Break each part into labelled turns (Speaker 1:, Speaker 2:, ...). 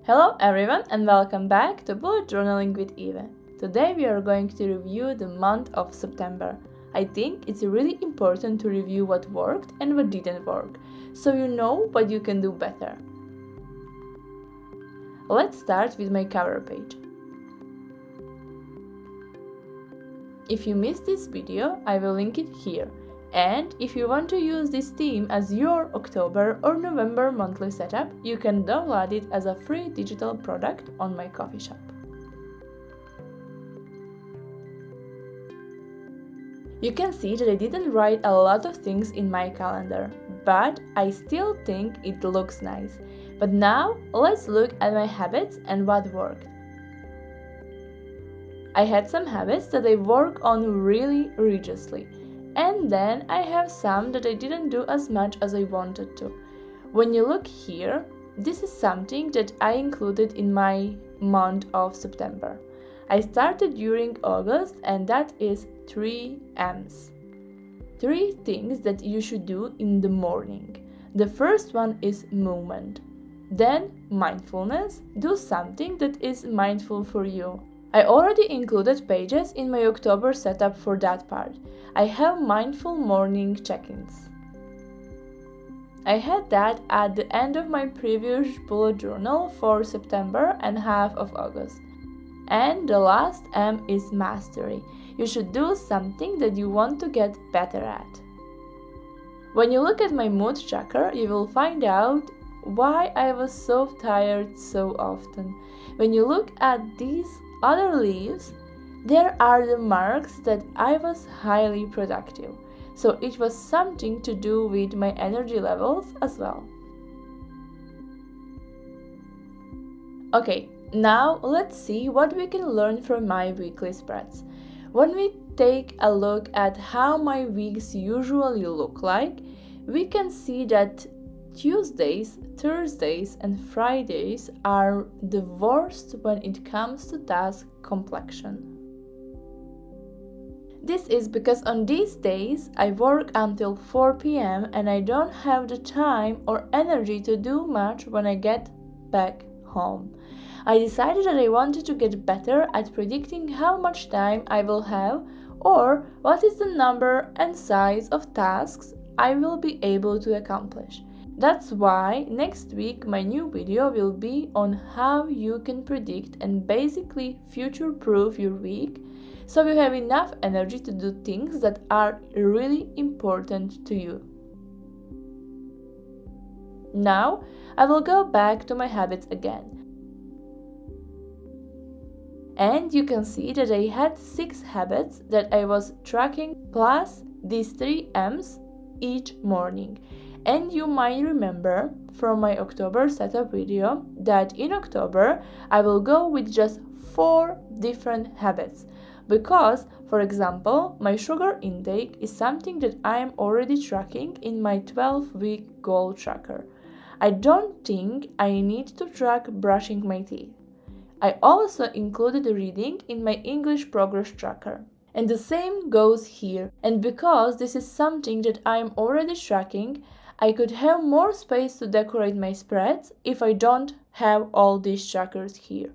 Speaker 1: Hello everyone and welcome back to Bullet Journaling with Eva. Today we are going to review the month of September. I think it's really important to review what worked and what didn't work, so you know what you can do better. Let's start with my cover page. If you missed this video, I will link it here. And if you want to use this theme as your October or November monthly setup, you can download it as a free digital product on my coffee shop. You can see that I didn't write a lot of things in my calendar, but I still think it looks nice. But now, let's look at my habits and what worked. I had some habits that I work on really religiously. And then I have some that I didn't do as much as I wanted to. When you look here, this is something that I included in my month of September. I started during August and that is 3 M's. 3 things that you should do in the morning. The first one is movement. Then mindfulness. Do something that is mindful for you. I already included pages in my October setup for that part. I have mindful morning check-ins. I had that at the end of my previous bullet journal for September and half of August. And the last M is mastery. You should do something that you want to get better at. When you look at my mood tracker, you will find out why I was so tired so often. When you look at these other leaves, there are the marks that I was highly productive. So it was something to do with my energy levels as well. Okay, now let's see what we can learn from my weekly spreads. When we take a look at how my weeks usually look like, we can see that Tuesdays, Thursdays, and Fridays are the worst when it comes to task completion. This is because on these days I work until 4 p.m. and I don't have the time or energy to do much when I get back home. I decided that I wanted to get better at predicting how much time I will have or what is the number and size of tasks I will be able to accomplish. That's why next week my new video will be on how you can predict and basically future-proof your week so you have enough energy to do things that are really important to you. Now I will go back to my habits again. And you can see that I had 6 habits that I was tracking plus these 3 M's each morning. And you might remember from my October setup video that in October I will go with just 4 different habits because, for example, my sugar intake is something that I am already tracking in my 12-week goal tracker. I don't think I need to track brushing my teeth. I also included reading in my English progress tracker. And the same goes here. And because this is something that I am already tracking, I could have more space to decorate my spreads if I don't have all these trackers here.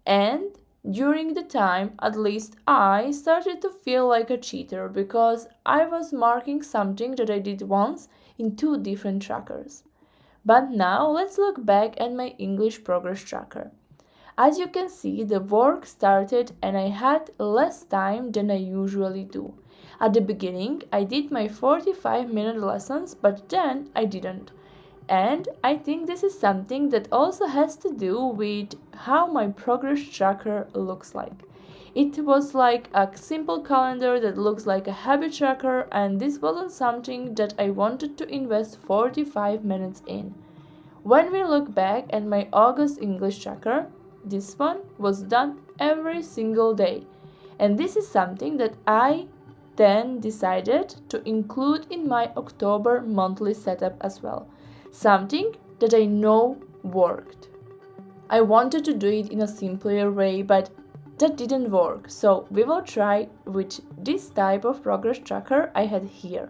Speaker 1: And during the time, at least I started to feel like a cheater because I was marking something that I did once in 2 different trackers. But now let's look back at my English progress tracker. As you can see, the work started and I had less time than I usually do. At the beginning, I did my 45-minute lessons, but then I didn't. And I think this is something that also has to do with how my progress tracker looks like. It was like a simple calendar that looks like a habit tracker, and this wasn't something that I wanted to invest 45 minutes in. When we look back at my August English tracker, this one was done every single day. And this is something that I then decided to include in my October monthly setup as well. Something that I know worked. I wanted to do it in a simpler way, but that didn't work. So we will try with this type of progress tracker I had here.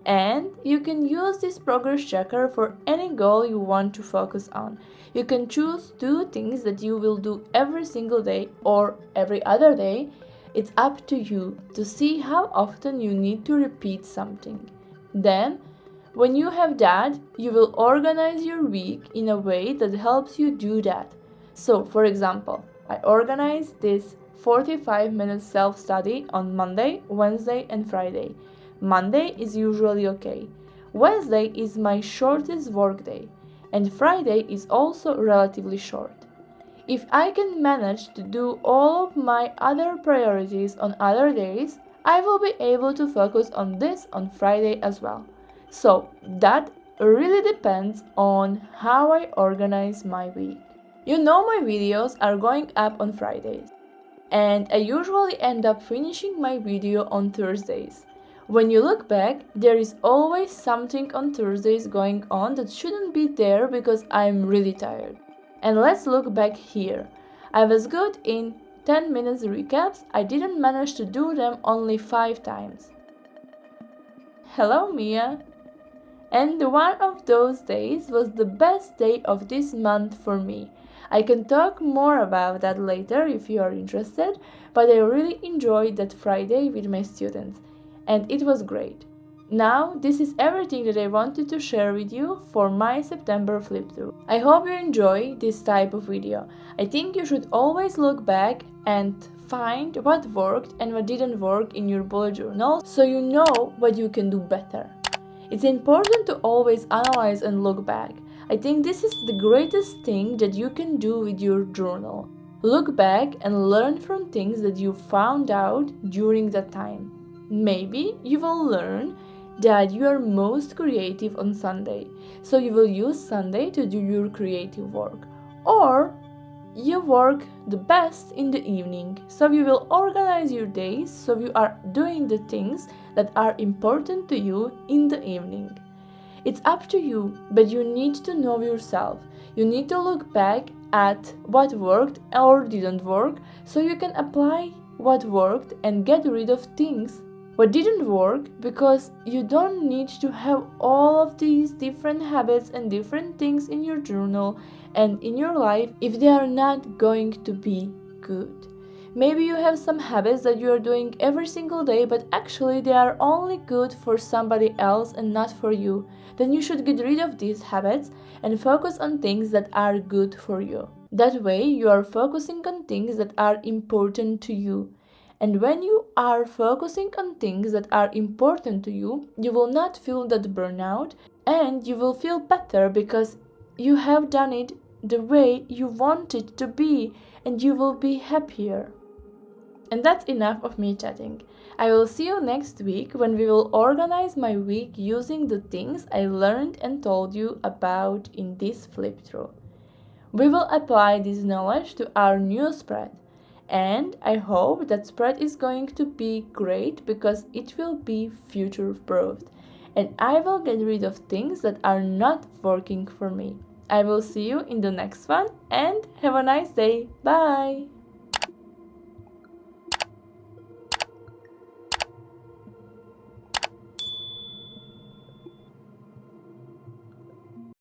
Speaker 1: And you can use this progress tracker for any goal you want to focus on. You can choose 2 things that you will do every single day or every other day. It's up to you to see how often you need to repeat something. Then, when you have that, you will organize your week in a way that helps you do that. So, for example, I organized this 45-minute self-study on Monday, Wednesday, and Friday. Monday is usually okay. Wednesday is my shortest workday, and Friday is also relatively short. If I can manage to do all of my other priorities on other days, I will be able to focus on this on Friday as well. So that really depends on how I organize my week. You know, my videos are going up on Fridays, and I usually end up finishing my video on Thursdays. When you look back, there is always something on Thursdays going on that shouldn't be there because I'm really tired. And let's look back here. I was good in 10 minutes recaps. I didn't manage to do them only 5 times. Hello, Mia! And one of those days was the best day of this month for me. I can talk more about that later if you are interested, but I really enjoyed that Friday with my students, and it was great. Now, this is everything that I wanted to share with you for my September flip through. I hope you enjoy this type of video. I think you should always look back and find what worked and what didn't work in your bullet journal so you know what you can do better. It's important to always analyze and look back. I think this is the greatest thing that you can do with your journal. Look back and learn from things that you found out during that time. Maybe you will learn that you are most creative on Sunday, so you will use Sunday to do your creative work. Or you work the best in the evening, so you will organize your days so you are doing the things that are important to you in the evening. It's up to you, but you need to know yourself. You need to look back at what worked or didn't work so you can apply what worked and get rid of things what didn't work, because you don't need to have all of these different habits and different things in your journal and in your life if they are not going to be good. Maybe you have some habits that you are doing every single day, but actually they are only good for somebody else and not for you. Then you should get rid of these habits and focus on things that are good for you. That way you are focusing on things that are important to you. And when you are focusing on things that are important to you, you will not feel that burnout, and you will feel better because you have done it the way you want it to be, and you will be happier. And that's enough of me chatting. I will see you next week when we will organize my week using the things I learned and told you about in this flip through. We will apply this knowledge to our new spread. And I hope that spread is going to be great because it will be future-proofed. And I will get rid of things that are not working for me. I will see you in the next one and have a nice day. Bye!